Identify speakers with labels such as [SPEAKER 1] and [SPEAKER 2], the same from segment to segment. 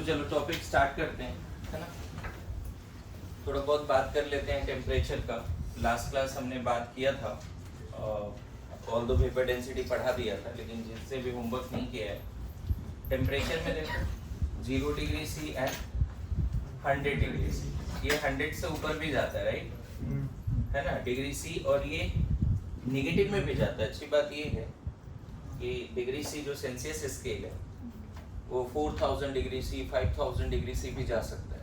[SPEAKER 1] चलो topic start करते हैं, है ना। थोड़ा बहुत बात कर लेते हैं टेम्परेचर का। लास्ट क्लास हमने बात किया था, ऑल दो वेपर डेंसिटी पढ़ा दिया था, लेकिन जिससे भी होमवर्क नहीं किया है, टेम्परेचर में देखो 0 degree C and 100 degree C, ये 100 से ऊपर भी जाता है, राइट, है ना, डिग्री सी, और ये नेगेटिव में भी जाता है। अच्छी बात ये है कि डिग्री सी जो सेल्सियस स्केल है वो 4000 डिग्री सी, 5000 डिग्री सी भी जा सकता है,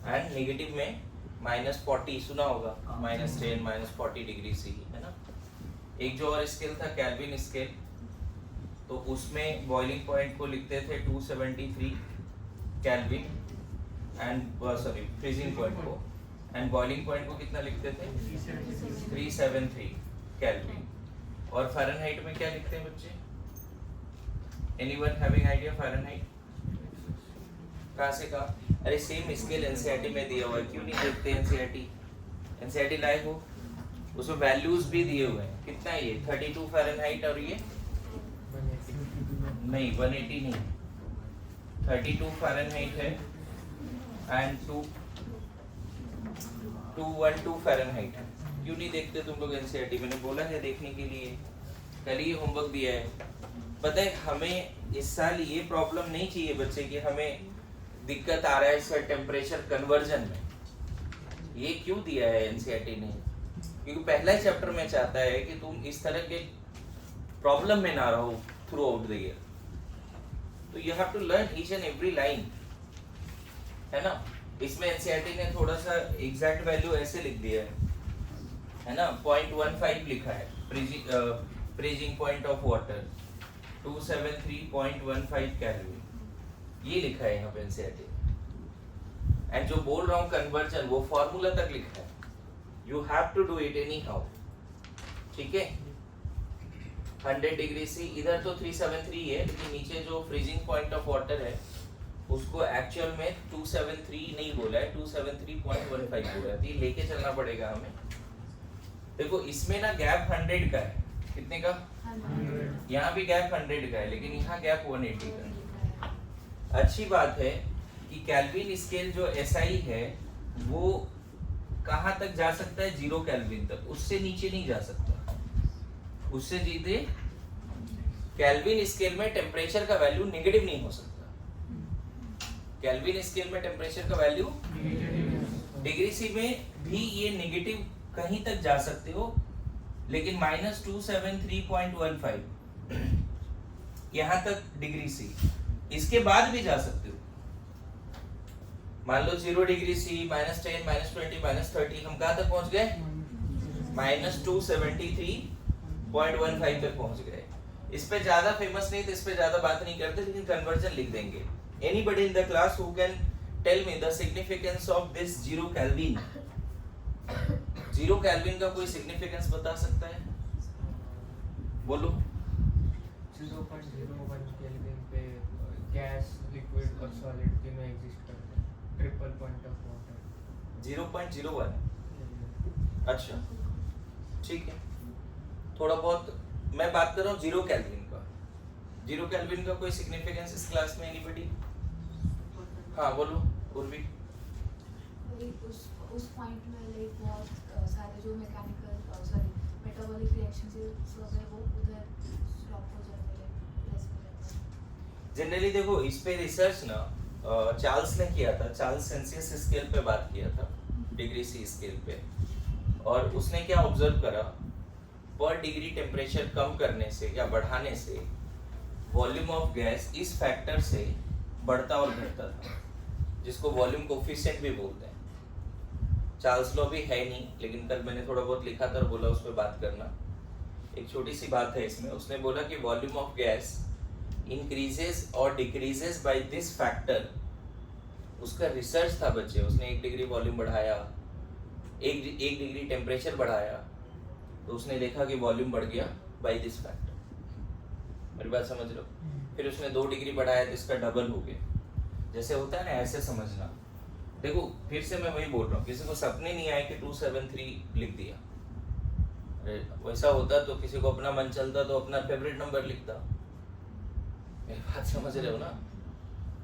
[SPEAKER 1] एंड नेगेटिव में -40 सुना होगा, -10 -40 डिग्री सी, है ना। एक जो और स्केल था केल्विन स्केल, तो उसमें बॉइलिंग पॉइंट को लिखते थे 273 kelvin and sorry freezing point को, एंड बॉइलिंग पॉइंट को कितना लिखते थे 373 केल्विन। और फ़ारेनहाइट में क्या लिखते हैं बच्चे? Anyone having idea Fahrenheit? कहाँ से कहा? अरे सेम स्केल एनसीईआरटी में दिया हुआ है, क्यों नहीं देखते एनसीईआरटी? एनसीईआरटी लाइव हो, उसमें वैल्यूज भी दिए हुए हैं। कितना है ये? 32 फ़ारेनहाइट, और ये नहीं 180 नहीं, 32 फ़ारेनहाइट है एंड 212 फ़ारेनहाइट है। क्यों नहीं देखते तुम लोग एनसीईआरटी? मैंने बोला है देखने के लिए, कल ही होमवर्क दिया है। पता है हमें इस साल ये प्रॉब्लम नहीं चाहिए बच्चे कि हमें दिक्कत आ रहा है सर टेम्परेचर कन्वर्जन में। ये क्यों दिया है एनसीईआरटी ने? क्योंकि पहला ही चैप्टर में चाहता है कि तुम इस तरह के प्रॉब्लम में ना रहो थ्रू आउट द ईयर। तो you have to learn each and every line, है ना। इसमें एनसीईआरटी ने थोड़ा सा एग्जैक्ट वैल्यू ऐसे लिख दिया है ना, 0.15 लिखा है freezing point of water 273.15 kelvin, ये लिखा है यहाँ पे एनसीईआरटी। एंड जो बोल रहा हूँ कन्वर्जन, वो फॉर्मूला तक लिखा है, you have to do it anyhow, ठीक है। 100 डिग्री सी, इधर तो 373 है, लेकिन नीचे जो फ्रीजिंग पॉइंट ऑफ वाटर है उसको एक्चुअल में 273 नहीं बोला है, 273.15 बोला है। ये लेके चलना पड़ेगा हमें। देखो इसमें ना गैप 100 का है, कितने का? 100। यहाँ भी गैप 100 का है, लेकिन यहाँ गैप 180 का है। अच्छी बात है कि केल्विन स्केल जो एसआई है वो कहाँ तक जा सकता है? 0 केल्विन तक, उससे नीचे नहीं जा सकता। उससे जीते केल्विन स्केल में टेम्परेचर का वैल्यू नेगेटिव नहीं हो सकता। केल्विन स्केल में टेम्परेचर का वैल्यू डिग्री सी में भी ये नेगेटिव कहीं तक जा सकते हो, लेकिन -273.15 यहाँ तक डिग्री सी, इसके बाद भी जा सकते हो। मान लो 0 डिग्री सी, -10 -20 -30, हम कहाँ तक पहुंच गए? -273.15 तक पहुंच गए। इस पे ज्यादा फेमस नहीं तो इस पे ज्यादा बात नहीं करते, लेकिन कन्वर्जन लिख देंगे। Anybody in the class who can tell me the significance of this 0 kelvin? 0 kelvin का कोई सिग्निफिकेंस बता सकता है? बोलो।
[SPEAKER 2] 0.01 केल्विन पे गैस, लिक्विड और सॉलिड तीनों एग्जिस्ट करते हैं। Triple point of water
[SPEAKER 1] 0.01। अच्छा ठीक है, थोड़ा बहुत मैं बात कर रहा हूँ 0 केल्विन का। 0 केल्विन का कोई सिग्निफिकेंस इस क्लास में एनीबडी? हाँ बोलो उर्वी।
[SPEAKER 3] उस पॉइंट में लाइक बहुत सारे जो मैकेनिकल सॉरी मेटाबॉलिक रिएक्शंस सब है वो उधर स्टॉप हो जाते हैं, लेस हो जाता है।
[SPEAKER 1] जनरली देखो इस पे रिसर्च ना चार्ल्स ने किया था। चार्ल्स सेल्सियस स्केल पे बात किया था, डिग्री सी स्केल पे, और उसने क्या ऑब्जर्व करा, पर डिग्री टेम्परेचर कम करने से या बढ़ाने से वॉल्यूम ऑफ गैस इस फैक्टर से बढ़ता और घटता था, जिसको वॉल्यूम कोफिशिएंट भी बोलते हैं। चार्ल्स लॉ भी है नहीं, लेकिन कल मैंने थोड़ा बहुत लिखा था और बोला उस पर बात करना। एक छोटी सी बात है इसमें, उसने बोला कि वॉल्यूम ऑफ गैस इंक्रीजेस और डिक्रीजेस बाय दिस फैक्टर। उसका रिसर्च था बच्चे, उसने 1 डिग्री वॉल्यूम बढ़ाया, 1 डिग्री टेम्परेचर बढ़ाया, तो उसने देखा कि वॉल्यूम बढ़ गया बाय दिस फैक्टर। मेरी बात समझ लो। फिर उसने 2 डिग्री बढ़ाया तो इसका डबल हो गया। जैसे होता है ना, ऐसे समझना। देखो फिर से मैं वही बोल रहा हूँ, किसी को सपने नहीं आए कि 273 लिख दिया। अरे वैसा होता तो किसी को अपना मन चलता तो अपना फेवरेट नंबर लिखता। मेरी बात समझ रहे हो ना?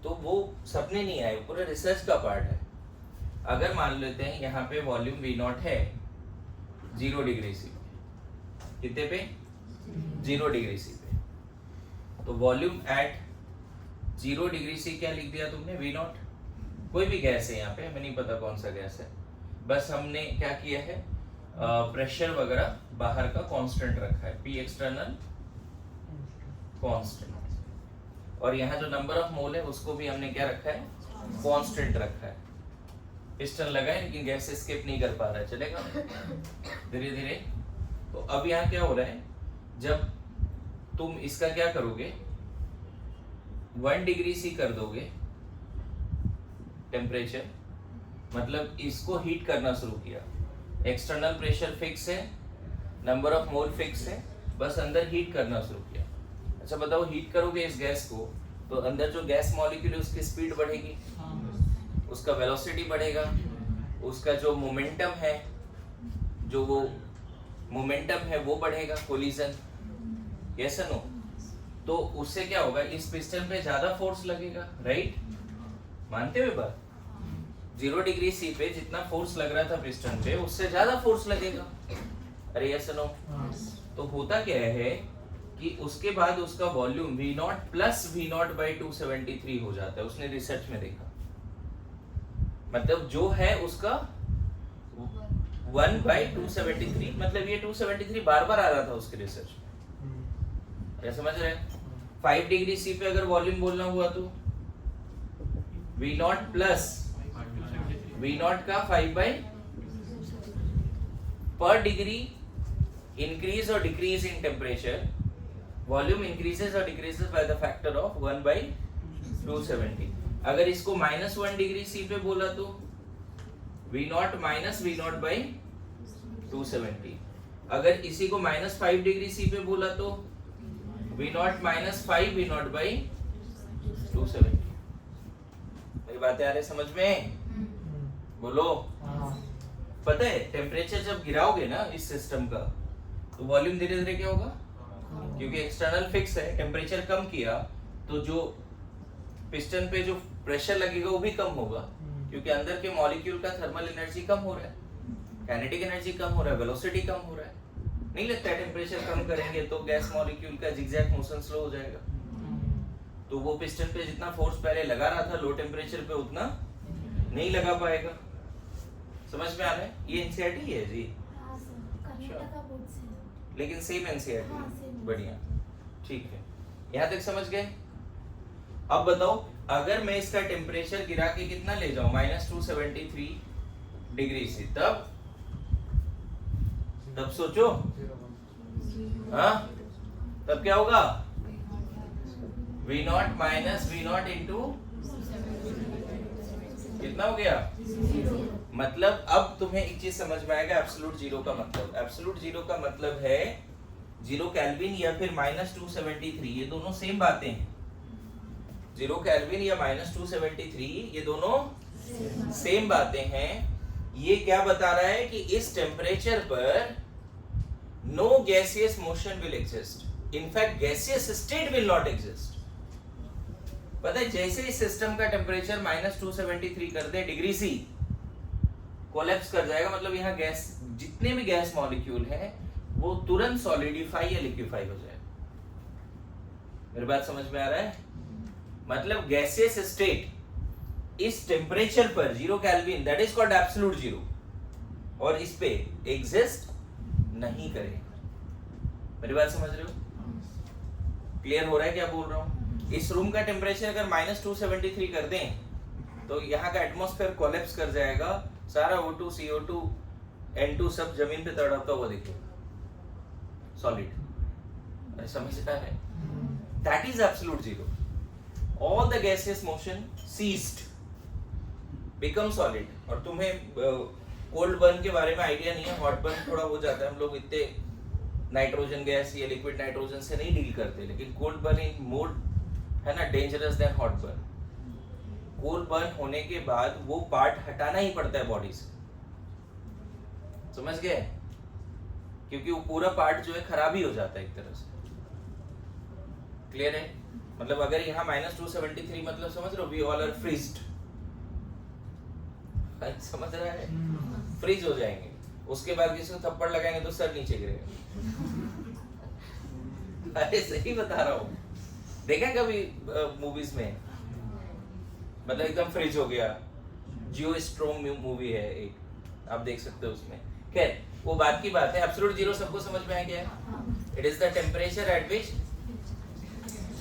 [SPEAKER 1] तो वो सपने नहीं आए, पूरा रिसर्च का पार्ट है। अगर मान लेते हैं यहाँ पे वॉल्यूम V नॉट है 0 डिग्री सी पे, कितने पे 0 डिग्री सी पे, तो वॉल्यूम एट 0 डिग्री सी क्या लिख दिया तुमने V नॉट, कोई भी गैस है यहाँ पे, हमें नहीं पता कौन सा गैस है, बस हमने क्या किया है प्रेशर वगैरह बाहर का कांस्टेंट रखा है, P एक्सटर्नल कांस्टेंट, और यहाँ जो नंबर ऑफ मोल है उसको भी हमने क्या रखा है कांस्टेंट रखा है। पिस्टन लगा है लेकिन गैस एस्केप नहीं कर पा रहा है, चलेगा धीरे धीरे। तो अब यहाँ क्या हो रहा है, जब तुम इसका क्या करोगे 1 डिग्री सी कर दोगे टेम्परेचर, मतलब इसको हीट करना शुरू किया, एक्सटर्नल प्रेशर फिक्स है, नंबर ऑफ मोल फिक्स है, बस अंदर हीट करना शुरू किया। अच्छा बताओ, हीट करोगे इस गैस को तो अंदर जो गैस मॉलिक्यूल है उसकी स्पीड बढ़ेगी, उसका वेलोसिटी बढ़ेगा, उसका जो मोमेंटम है, जो वो मोमेंटम है वो बढ़ेगा, कोलिजन, यस और नो। तो उससे क्या होगा, इस पिस्टन पे ज्यादा फोर्स लगेगा, राइट, मानते हुए बात, 0 डिग्री सी पे जितना फोर्स लग रहा था पिस्टन पे उससे ज्यादा फोर्स लगेगा, अरे यस और नो। तो होता क्या है कि उसके बाद उसका volume V nought plus V not by 273 हो जाता है, उसने रिसर्च में देखा, मतलब जो है उसका 1 बाई 273, मतलब ये 273 बार बार आ रहा था उसके रिसर्च में, क्या समझ रहे हैं। 5 डिग्री सी पे अगर वॉल्यूम बोलना हुआ तो V nought plus V nought का 5 बाई, पर डिग्री इंक्रीज और decrease in temperature, volume increases और decreases by the factor of 1 by 270। अगर इसको -1 डिग्री सी पे बोला तो V not minus V not by 270। अगर इसी को -5 डिग्री सी पे बोला तो V not minus 5 V not by 270। मेरी बातें आ रही समझ में, बोलो। पता है टेम्परेचर जब गिराओगे ना इस सिस्टम का तो वॉल्यूम धीरे धीरे क्या होगा, क्योंकि एक्सटर्नल फिक्स है, टेम्परेचर कम किया तो जो पिस्टन पे जो प्रेशर लगेगा वो भी कम होगा, क्योंकि अंदर के मॉलिक्यूल का थर्मल एनर्जी कम हो रहा है, काइनेटिक एनर्जी कम हो रहा है, वेलोसिटी कम हो रहा है। नहीं लगता है टेम्परेचर कम करेंगे तो गैस मॉलिक्यूल का जिगजैग मोशन स्लो हो जाएगा, तो वो पिस्टन पे जितना फोर्स पहले लगा रहा था लो टेम्परेचर पे उतना नहीं लगा पाएगा। समझ में आ रहा है, ये एनसीईआरटी है जी, लेकिन सेम एनसीईआरटी, बढ़िया, ठीक है, यहाँ तक समझ गए। अब बताओ, अगर मैं इसका टेम्परेचर गिरा के कितना ले जाऊं -273 डिग्री से, तब सोचो, हाँ, तब क्या होगा, V not minus V not into कितना हो गया, मतलब अब तुम्हें एक चीज समझ में आएगा एब्सोल्यूट जीरो का मतलब। एब्सोल्यूट जीरो का मतलब है 0 केल्विन या फिर -273, ये दोनों सेम बातें हैं। 0 केल्विन या -273 ये दोनों सेम बातें हैं। ये क्या बता रहा है कि इस टेम्परेचर पर no gaseous motion will exist, in fact gaseous state will not exist. पता है जैसे इस सिस्टम का टेम्परेचर -273 कर दे डिग्री सी, कोलैप्स कर जाएगा, मतलब यहाँ गैस, जितने भी गैस मॉलिक्यूल हैं वो तुरंत सॉलिडिफाई या लिक्विफाई हो जाएगा। मेरी बात समझ में आ रहा है, मतलब गैसियस स्टेट इस टेम्परेचर पर 0 kelvin, that is called absolute zero, और इस पे एग्जिस्ट नहीं करेगा। मेरी बात समझ रहे हो, क्लियर हो रहा है क्या बोल रहा हूँ। इस रूम का टेम्परेचर अगर -273 कर दें तो यहाँ का एटमॉस्फेयर कोलैप्स कर जाएगा, सारा O2 CO2 N2 सब जमीन पे तड़पता हुआ दिखेगा, सॉलिड। समझ रहा है, that is absolute zero. All the gaseous motion ceased, become solid. और तुम्हें कोल्ड बर्न के बारे में आइडिया नहीं है, हॉट बर्न थोड़ा हो जाता है, हम लोग इतने नाइट्रोजन गैस या लिक्विड नाइट्रोजन से नहीं डील करते, लेकिन कोल्ड बर्न इन मोर है ना dangerous than hot burn. Cold burn होने के बाद वो पार्ट हटाना ही पड़ता है बॉडी से, समझ गए, क्योंकि वो पूरा पार्ट जो है खराब ही हो जाता है एक तरह से। क्लियर है, मतलब अगर यहाँ -273 मतलब समझ रहे हो, वी ऑल आर फ्रीज्ड, समझ रहा है, फ्रीज हो जाएंगे। उसके बाद किसी को थप्पड़ लगाएंगे तो सर नीचे गिरेगा। अरे सही बता रहा हूँ, देखा कभी मूवीज में, मतलब एकदम फ्रीज हो गया। जियो स्ट्रॉम मूवी है एक, आप देख सकते हो उसमें। खैर वो बात की बात है। एब्सोल्यूट जीरो सबको समझ में आ गया है? It is the temperature at which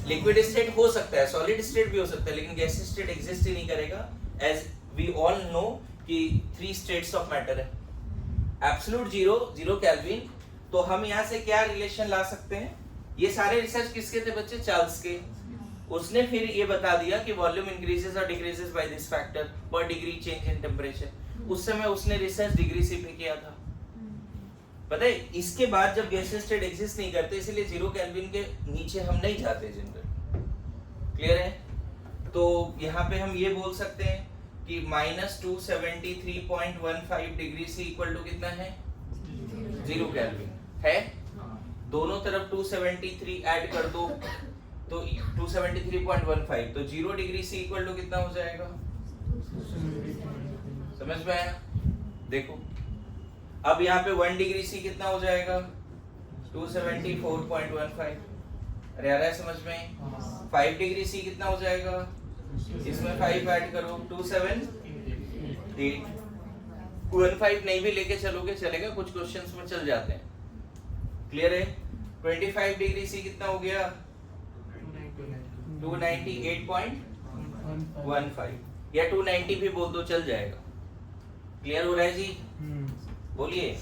[SPEAKER 1] liquid state हो सकता है, सॉलिड स्टेट भी हो सकता है, लेकिन गैस स्टेट एग्जिस्ट ही नहीं करेगा। एज वी ऑल नो कि 3 स्टेट्स ऑफ मैटर है। Absolute zero, 0 kelvin. तो हम यहाँ से क्या रिलेशन ला सकते हैं? ये सारे रिसर्च किसके थे बच्चे? चार्ल्स के। उसने फिर ये बता दिया कि वॉल्यूम इंक्रीजेस और डिक्रीजेस बाय दिस फैक्टर पर डिग्री चेंज इन टेम्परेचर। उस समय उसने रिसर्च डिग्री सी पे किया था, पता है। इसके बाद जब गैस स्टेट एग्जिस्ट नहीं करते, इसलिए 0 केल्विन के नीचे हम नहीं जाते जनरल। क्लियर है? तो यहाँ पे हम ये बोल सकते हैं कि -273.15 डिग्री सी इक्वल टू कितना है? 0 केल्विन है। दोनों तरफ 273 ऐड कर दो तो 273.15, तो 0 डिग्री सी इक्वल टू कितना हो जाएगा? समझ में आया? देखो अब यहाँ पे 1 डिग्री सी कितना हो जाएगा? 274.15। अरे आ रहा है समझ में? 5 डिग्री सी कितना हो जाएगा? इसमें 5 ऐड करो, 278। 15 नहीं भी लेके चलोगे चलेगा, कुछ क्वेश्चंस में चल जाते हैं। क्लियर है? 25 डिग्री सी कितना हो गया? 298.15 या 290 भी बोल दो, चल जाएगा। क्लियर हो रहा है जी? बोलिए।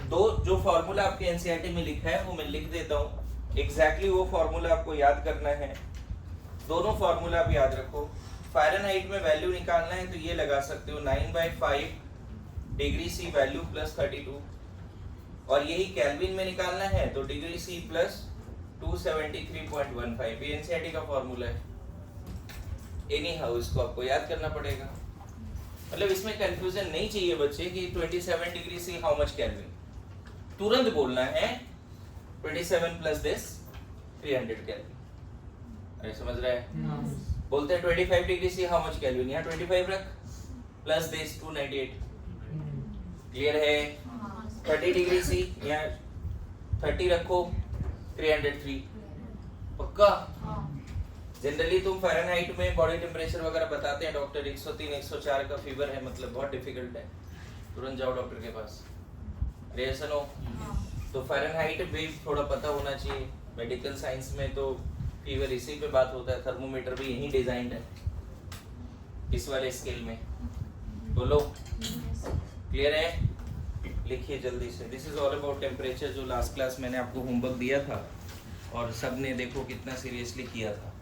[SPEAKER 1] दो जो फॉर्मूला आपके एनसीईआरटी में लिखा है वो मैं लिख देता हूँ। एग्जैक्टली वो फॉर्मूला आपको याद करना है। दोनों फॉर्मूला आप याद रखो। फ़ारेनहाइट में वैल्यू निकालना है तो ये लगा सकते हो 9/5 डिग्री सी वैल्यू प्लस 32, और यही केल्विन में निकालना है तो डिग्री सी प्लस 273.15। ये एनसीईआरटी का फॉर्मूला है। एनी हाउ इसको आपको याद करना पड़ेगा। मतलब इसमें कंफ्यूजन नहीं चाहिए बच्चे कि 27 degree see how much kelvin, तुरंत बोलना है 27 प्लस दिस 300 केल्विन। अरे समझ रहा है? बोलते हैं 25 degree see how much kelvin, यहाँ 25 रख प्लस दिस 298। क्लियर है? 30 डिग्री सी यहाँ 30 रखो 303। पक्का? जनरली तुम फ़ारेनहाइट में बॉडी टेम्परेचर वगैरह बताते हैं डॉक्टर, 103 104 का फीवर है, मतलब बहुत डिफिकल्ट है, तुरंत जाओ डॉक्टर के पास। अरे ऐसा नो, तो फ़ारेनहाइट भी थोड़ा पता होना चाहिए। मेडिकल साइंस में तो फीवर इसी पे बात होता है, थर्मोमीटर भी यही डिजाइंड है इस वाले स्केल में। बोलो क्लियर है? लिखिए जल्दी से। This is all about temperature, जो लास्ट क्लास मैंने आपको होमवर्क दिया था और सबने देखो कितना सीरियसली किया था।